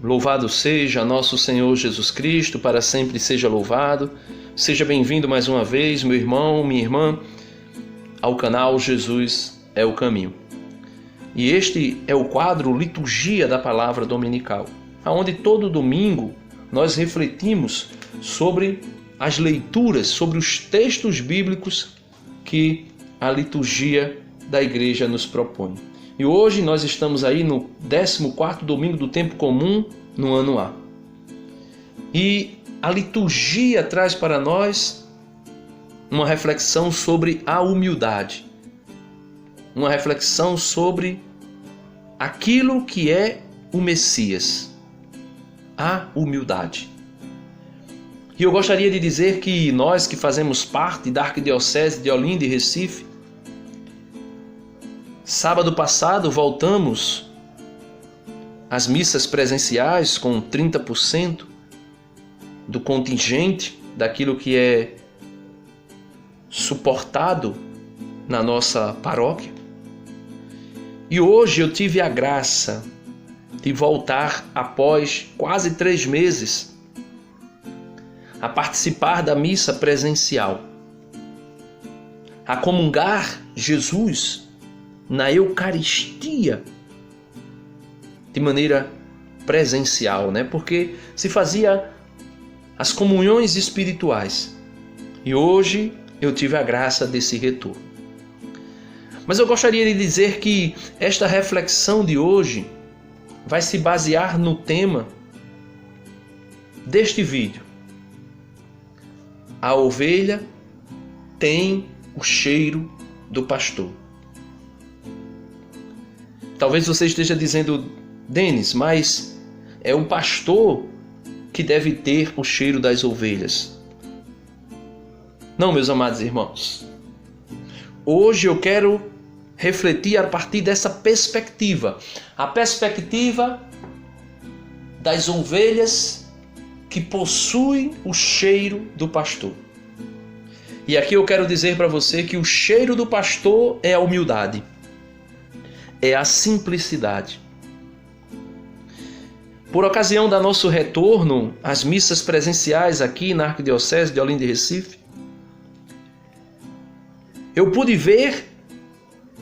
Louvado seja nosso Senhor Jesus Cristo, para sempre seja louvado. Seja bem-vindo mais uma vez, meu irmão, minha irmã, ao canal Jesus é o Caminho. E este é o quadro Liturgia da Palavra Dominical, onde todo domingo nós refletimos sobre as leituras, sobre os textos bíblicos que a liturgia da igreja nos propõe. E hoje nós estamos aí no 14º domingo do tempo comum no ano A. E a liturgia traz para nós uma reflexão sobre a humildade. Uma reflexão sobre aquilo que é o Messias. A humildade. E eu gostaria de dizer que nós que fazemos parte da Arquidiocese de Olinda e Recife, sábado passado voltamos às missas presenciais com 30% do contingente daquilo que é suportado na nossa paróquia. E hoje eu tive a graça de voltar após quase 3 meses a participar da missa presencial, a comungar Jesus na Eucaristia de maneira presencial, né? Porque se fazia as comunhões espirituais e hoje eu tive a graça desse retorno. Mas eu gostaria de dizer que esta reflexão de hoje vai se basear no tema deste vídeo. A ovelha tem o cheiro do pastor. Talvez você esteja dizendo, Denis, mas é o pastor que deve ter o cheiro das ovelhas. Não, meus amados irmãos. Hoje eu quero refletir a partir dessa perspectiva. A perspectiva das ovelhas que possuem o cheiro do pastor. E aqui eu quero dizer para você que o cheiro do pastor é a humildade. É a simplicidade. Por ocasião do nosso retorno às missas presenciais aqui na Arquidiocese de Olinda e Recife, eu pude ver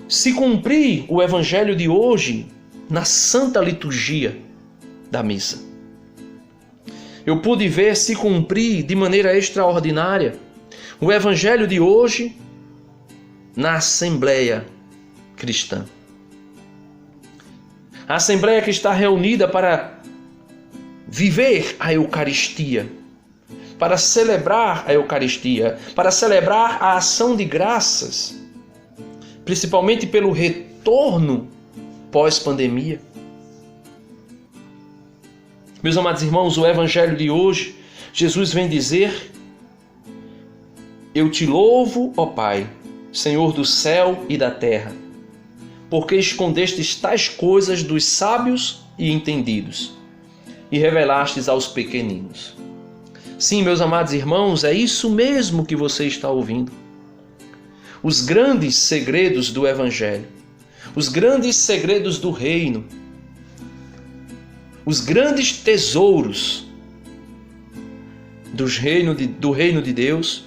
se cumprir o evangelho de hoje na santa liturgia da missa. Eu pude ver se cumprir de maneira extraordinária o evangelho de hoje na Assembleia Cristã. A Assembleia que está reunida para viver a Eucaristia, para celebrar a Eucaristia, para celebrar a ação de graças, principalmente pelo retorno pós-pandemia. Meus amados irmãos, o Evangelho de hoje, Jesus vem dizer: Eu te louvo, ó Pai, Senhor do céu e da terra, porque escondestes tais coisas dos sábios e entendidos, e revelastes aos pequeninos. Sim, meus amados irmãos, é isso mesmo que você está ouvindo. Os grandes segredos do Evangelho, os grandes segredos do reino, os grandes tesouros do reino de Deus,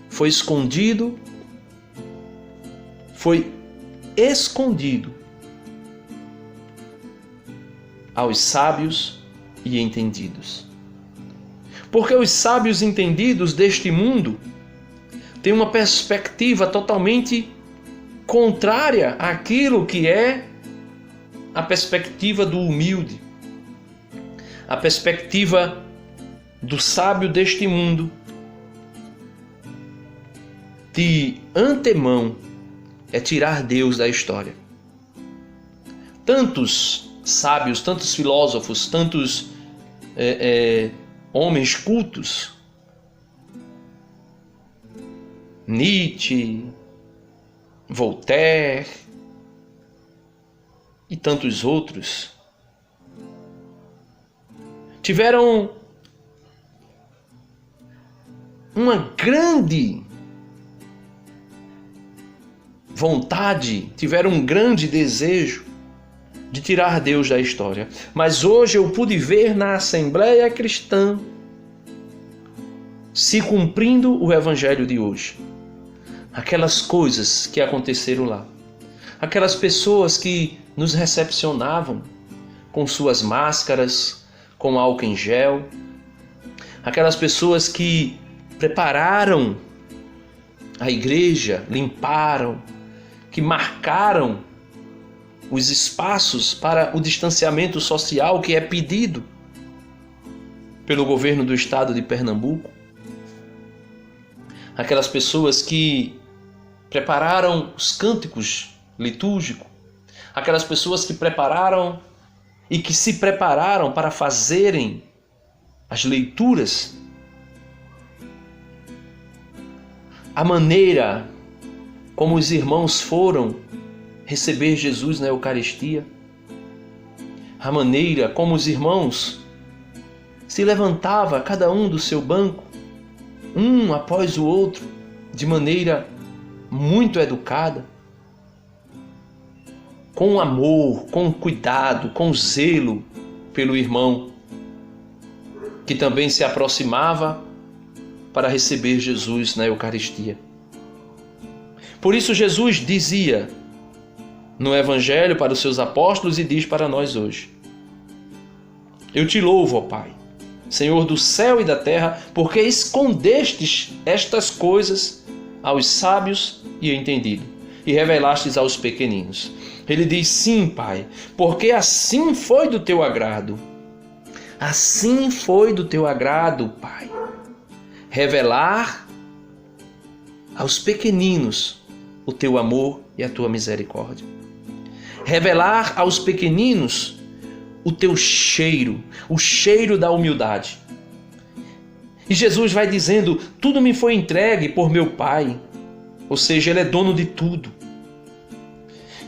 foi escondido aos sábios e entendidos. Porque os sábios entendidos deste mundo têm uma perspectiva totalmente contrária àquilo que é a perspectiva do humilde. A perspectiva do sábio deste mundo, de antemão, é tirar Deus da história. Tantos sábios, tantos filósofos, tantos homens cultos, Nietzsche, Voltaire e tantos outros, tiveram uma grande vontade, tiveram um grande desejo de tirar Deus da história. Mas hoje eu pude ver na Assembleia Cristã se cumprindo o Evangelho de hoje. Aquelas coisas que aconteceram lá. Aquelas pessoas que nos recepcionavam com suas máscaras, com álcool em gel. Aquelas pessoas que prepararam a igreja, limparam, que marcaram os espaços para o distanciamento social que é pedido pelo governo do estado de Pernambuco. Aquelas pessoas que prepararam os cânticos litúrgicos, aquelas pessoas que prepararam e que se prepararam para fazerem as leituras, a maneira como os irmãos foram receber Jesus na Eucaristia, a maneira como os irmãos se levantavam cada um do seu banco, um após o outro, de maneira muito educada, com amor, com cuidado, com zelo pelo irmão, que também se aproximava para receber Jesus na Eucaristia. Por isso Jesus dizia no Evangelho para os seus apóstolos e diz para nós hoje: eu te louvo, ó Pai, Senhor do céu e da terra, porque escondestes estas coisas aos sábios e entendidos e revelastes aos pequeninos. Ele diz: sim, Pai, porque assim foi do teu agrado. Assim foi do teu agrado, Pai, revelar aos pequeninos o teu amor e a tua misericórdia. Revelar aos pequeninos o teu cheiro, o cheiro da humildade. E Jesus vai dizendo: tudo me foi entregue por meu Pai. Ou seja, Ele é dono de tudo.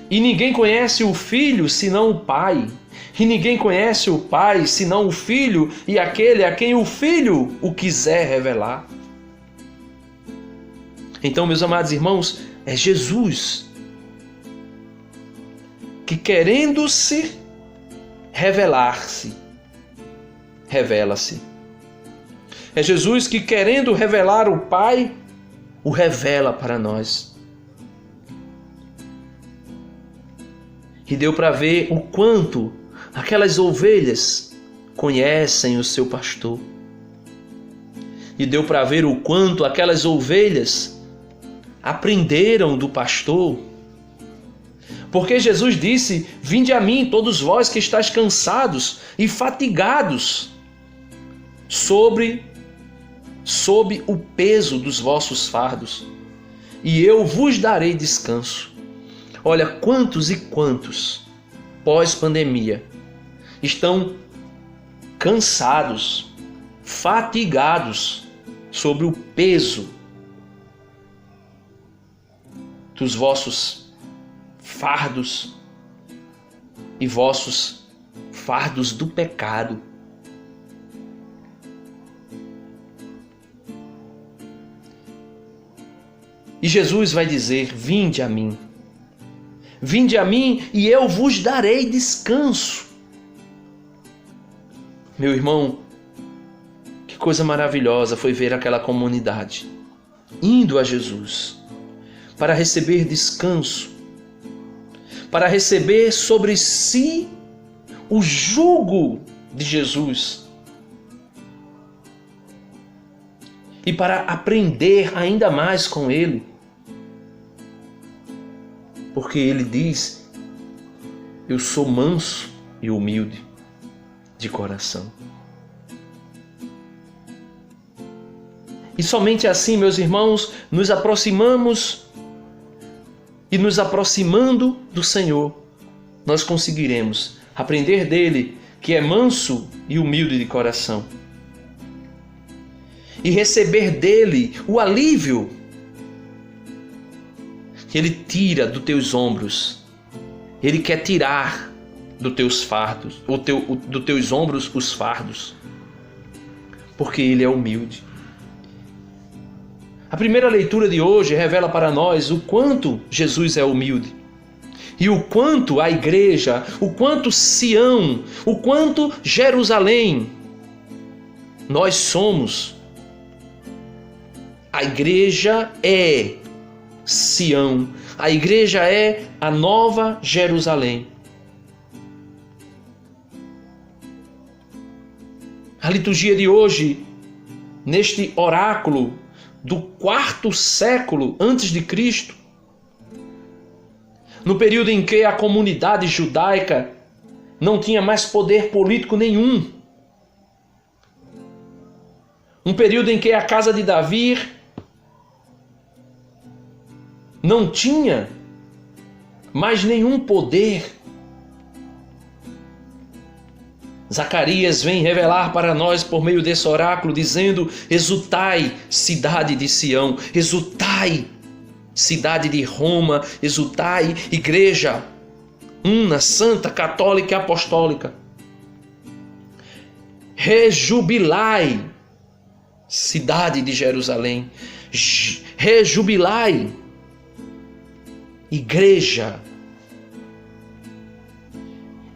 E ninguém conhece o Filho senão o Pai. E ninguém conhece o Pai senão o Filho e aquele a quem o Filho o quiser revelar. Então, meus amados irmãos, é Jesus que, querendo-se revelar-se, revela-se. É Jesus que, querendo revelar o Pai, o revela para nós. E deu para ver o quanto aquelas ovelhas conhecem o seu pastor. E deu para ver o quanto aquelas ovelhas aprenderam do pastor. Porque Jesus disse: vinde a mim, todos vós que estáis cansados e fatigados, sob o peso dos vossos fardos, e eu vos darei descanso. Olha, quantos e quantos, pós-pandemia, estão cansados, fatigados sobre o peso dos vossos fardos e vossos fardos do pecado. E Jesus vai dizer: vinde a mim. Vinde a mim e eu vos darei descanso. Meu irmão, que coisa maravilhosa foi ver aquela comunidade indo a Jesus para receber descanso, para receber sobre si o jugo de Jesus e para aprender ainda mais com Ele. Porque Ele diz: eu sou manso e humilde de coração. E somente assim, meus irmãos, nos aproximamos e nos aproximando do Senhor, nós conseguiremos aprender dele, que é manso e humilde de coração, e receber dele o alívio que ele tira dos teus ombros. Ele quer tirar dos teus fardos, dos teus ombros os fardos, porque ele é humilde. A primeira leitura de hoje revela para nós o quanto Jesus é humilde. E o quanto a igreja, o quanto Sião, o quanto Jerusalém, nós somos. A igreja é Sião, a igreja é a nova Jerusalém. A liturgia de hoje, neste oráculo do 4º século antes de Cristo, no período em que a comunidade judaica não tinha mais poder político nenhum, um período em que a casa de Davi não tinha mais nenhum poder, Zacarias vem revelar para nós por meio desse oráculo, dizendo: exultai, cidade de Sião, exultai, cidade de Roma, exultai, igreja una, santa, católica e apostólica. Rejubilai, cidade de Jerusalém, rejubilai, igreja.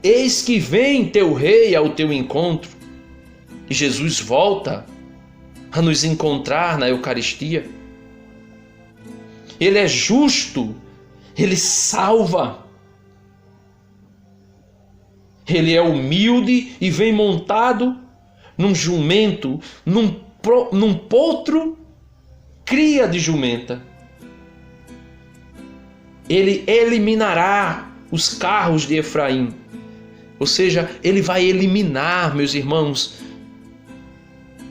Eis que vem teu rei ao teu encontro. E Jesus volta a nos encontrar na Eucaristia. Ele é justo, ele salva. Ele é humilde e vem montado num jumento, num potro, cria de jumenta. Ele eliminará os carros de Efraim. Ou seja, ele vai eliminar, meus irmãos,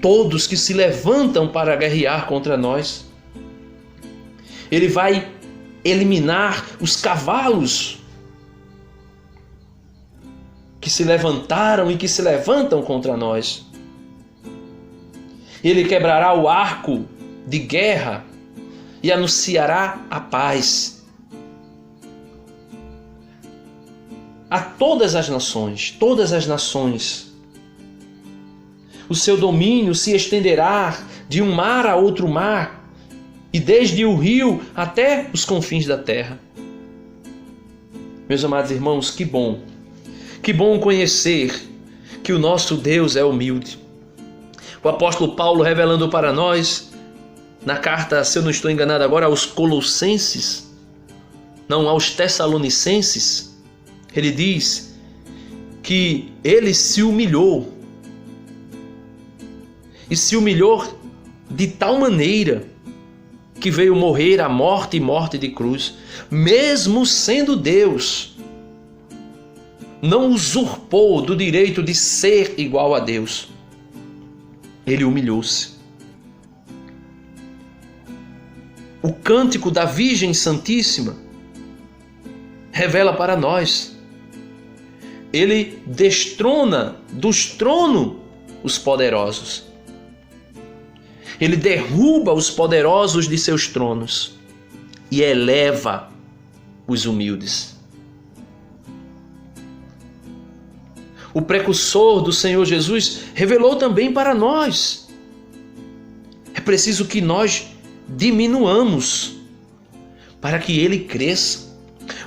todos que se levantam para guerrear contra nós. Ele vai eliminar os cavalos que se levantaram e que se levantam contra nós. Ele quebrará o arco de guerra e anunciará a paz a todas as nações, todas as nações. O seu domínio se estenderá de um mar a outro mar e desde o rio até os confins da terra. Meus amados irmãos, que bom conhecer que o nosso Deus é humilde. O apóstolo Paulo revelando para nós, na carta, se eu não estou enganado agora, aos Colossenses, não, aos Tessalonicenses, ele diz que ele se humilhou. E se humilhou de tal maneira que veio morrer a morte e morte de cruz. Mesmo sendo Deus, não usurpou do direito de ser igual a Deus. Ele humilhou-se. O cântico da Virgem Santíssima revela para nós. Ele destrona dos tronos os poderosos. Ele derruba os poderosos de seus tronos e eleva os humildes. O precursor do Senhor Jesus revelou também para nós. É preciso que nós diminuamos para que ele cresça.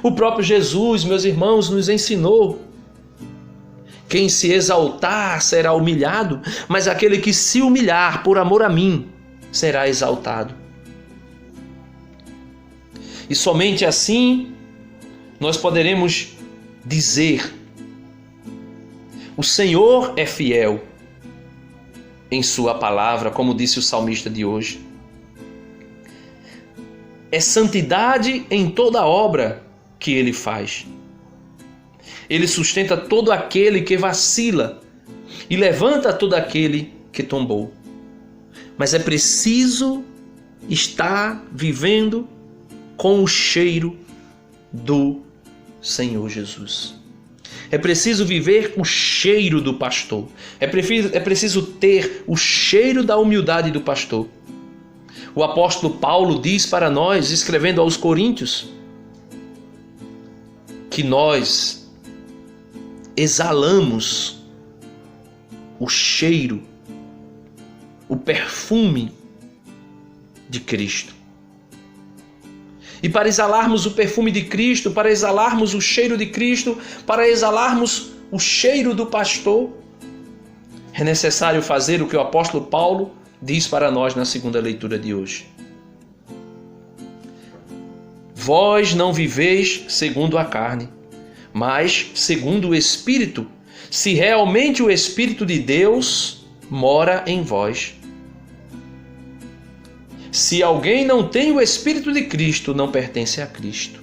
O próprio Jesus, meus irmãos, nos ensinou: quem se exaltar será humilhado, mas aquele que se humilhar por amor a mim será exaltado. E somente assim nós poderemos dizer: o Senhor é fiel em sua palavra, como disse o salmista de hoje. É santidade em toda obra que ele faz. Ele sustenta todo aquele que vacila e levanta todo aquele que tombou. Mas é preciso estar vivendo com o cheiro do Senhor Jesus. É preciso viver com o cheiro do pastor. É preciso ter o cheiro da humildade do pastor. O apóstolo Paulo diz para nós, escrevendo aos Coríntios, que nós exalamos o cheiro, o perfume de Cristo. E para exalarmos o perfume de Cristo, para exalarmos o cheiro de Cristo, para exalarmos o cheiro do pastor, é necessário fazer o que o apóstolo Paulo diz para nós na segunda leitura de hoje. Vós não viveis segundo a carne, mas segundo o Espírito, se realmente o Espírito de Deus mora em vós. Se alguém não tem o Espírito de Cristo, não pertence a Cristo.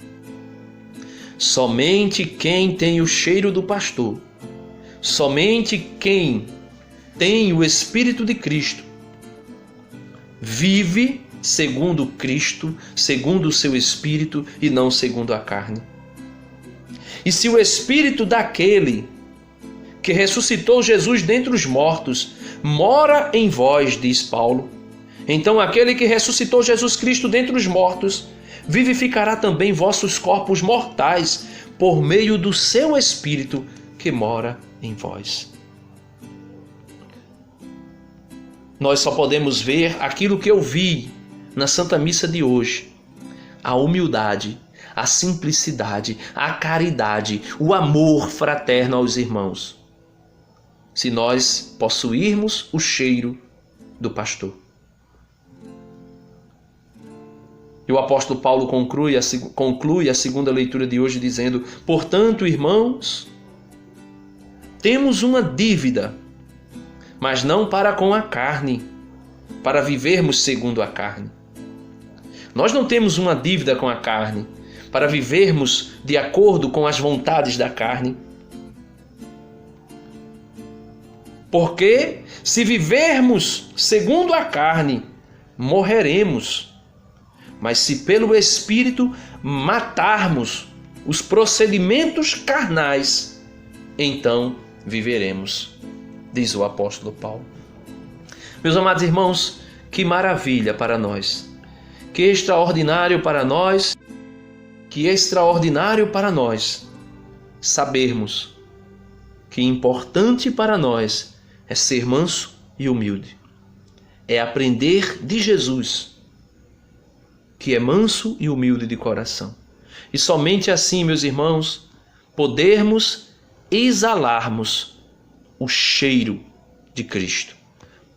Somente quem tem o cheiro do pastor, somente quem tem o Espírito de Cristo, vive segundo Cristo, segundo o seu Espírito e não segundo a carne. E se o Espírito daquele que ressuscitou Jesus dentre os mortos mora em vós, diz Paulo, então aquele que ressuscitou Jesus Cristo dentre os mortos vivificará também vossos corpos mortais por meio do seu Espírito que mora em vós. Nós só podemos ver aquilo que eu vi na Santa Missa de hoje: a humildade, a simplicidade, a caridade, o amor fraterno aos irmãos, se nós possuirmos o cheiro do pastor. E o apóstolo Paulo conclui a segunda leitura de hoje dizendo: portanto, irmãos, temos uma dívida, mas não para com a carne, para vivermos segundo a carne. Nós não temos uma dívida com a carne, para vivermos de acordo com as vontades da carne. Porque se vivermos segundo a carne, morreremos. Mas se pelo Espírito matarmos os procedimentos carnais, então viveremos, diz o apóstolo Paulo. Meus amados irmãos, que maravilha para nós, que extraordinário para nós, sabermos que importante para nós é ser manso e humilde, é aprender de Jesus, que é manso e humilde de coração. E somente assim, meus irmãos, podermos exalarmos o cheiro de Cristo.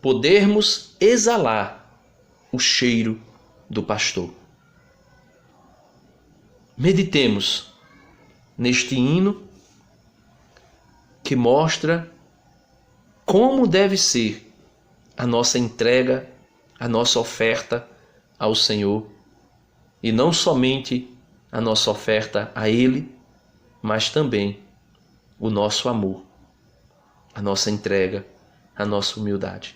Podermos exalar o cheiro do pastor. Meditemos neste hino que mostra como deve ser a nossa entrega, a nossa oferta ao Senhor. E não somente a nossa oferta a Ele, mas também o nosso amor, a nossa entrega, a nossa humildade.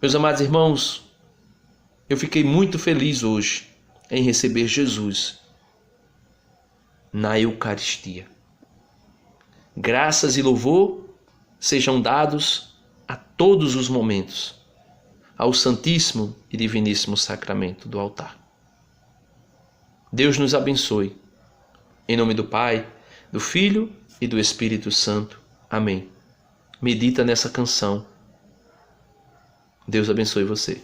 Meus amados irmãos, eu fiquei muito feliz hoje em receber Jesus na Eucaristia. Graças e louvor sejam dados a todos os momentos ao Santíssimo e Diviníssimo Sacramento do altar. Deus nos abençoe. Em nome do Pai, do Filho e do Espírito Santo. Amém. Medita nessa canção. Deus abençoe você.